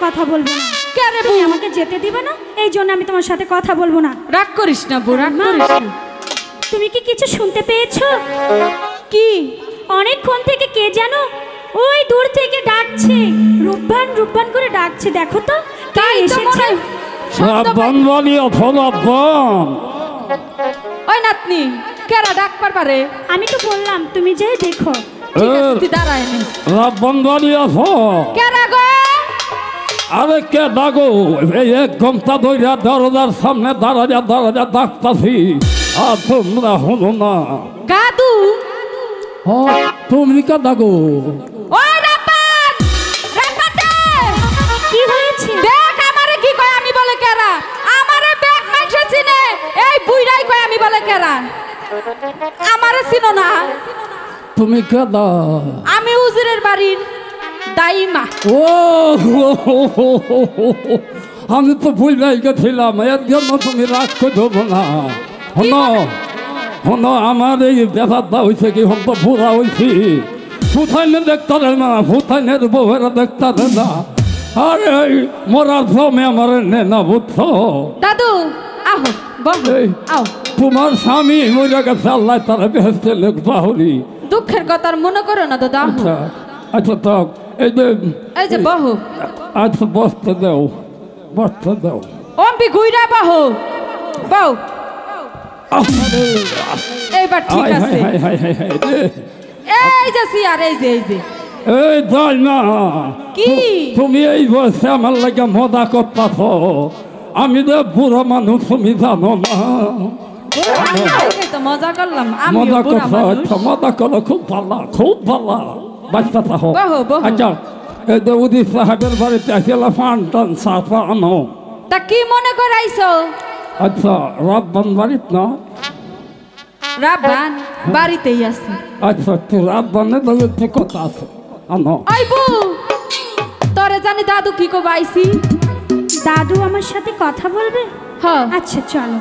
কথা বলবো না। কে রে তুমি বউ? আমাকে যেতে দিবে না, এই জন্য আমি তোমার সাথে কথা বলবো না। রাগ করিস না বউ, রাগ করিস না। তুমি কি কিছু শুনতে পেয়েছো? কি? অনেকক্ষণ থেকে কে জানো ওই দূর থেকে ডাকছে, রূপবান রূপবান করে ডাকছে। দেখো তো কে তাই তো এসেছে। মনে শব্দ রাব্বান পাই- বানিয়া ফলাব্বান ওই নাতনি কেরা ডাক পারবারে? আমি তো বললাম তুমি যে দেখো। ঠিক আছে, তুই দাঁড়ায় নে। রাব্বান বানিয়া ফ কেরা গো? আরে কে ডাকো? এই 1 ঘন্টা ধরে দরজার সামনে দাঁড়াইয়া ডাকতাছি, আর তোমরা হলো না। গাদু। তুমি কে ডাকো? ওই রাব্বান, রাব্বাতে কি হয়েছে? দেখ আমারে কি কয়, আমি বলে কেরা? আমারে ব্যাগ মাইছে চিনে, এই বুইড়াই কয় আমি বলে কেরা? আমারে চিনো না? তুমি কে দা? আমি উজিরের বাড়ির দাইমা। ও আমি তো ভুলাই গেছিলাম, এর জন্য তুমি রাগ করবো না। হনো হনো, আমার এই ব্যাপারটা হয়েছে কি, হন তো বুড়া হয়েছি, ফুথাইনে দেখতে রে না, ফুথাইনের বউয়েরা দেখতে রে না, আর এই মরার ভ্রমে আমার নে না, বুঝছো? দাদু আহো, বহ, এই আও। তোমার স্বামী মরে গেছে, আল্লাহ তারা বেহেস্তে লোক বাহুরি। দুঃখের কথা আর মনে করো না দাদা, আহো। আচ্ছা আচ্ছা, থাক, এই যে এই যে বহ, আচ্ছা বসতে দাও, বসতে দাও। অম্পি ঘুইরা বহ, বউ। এইবার ঠিক হায় আছে। হায় হায় হায় হায় রে। এই যে সিয়ার, এই যে এই যে এই যাই না, কি? তুমি এই বয়সে আমার লাগে মজা করতেছ, আমি যে বুড়ো মানুষ, তুমি জানো না। এই তো মজা করলাম, আমিও মজা বুড়া করছো, মানুষ। আচ্ছা মজা করো, খুব ভালো, খুব ভালো, বাচ্চাটা হোক। বহো, বহো। আচ্ছা, এই যে উদিত সাহেবের বাড়িতে আসলে পান টান চা আনো। তা কি মনে করাইছো? আচ্ছা, রাব্বান বাড়িত না? রাব্বান বাড়িতেই আছে। আচ্ছা, তো রাব্বানের লগে তো কথা আছে, আনো। ওই বউ, তোরে জানি দাদু কি কো বাইছি। দাদু আমার সাথে কথা বলবে? হ্যাঁ, আচ্ছা চলো।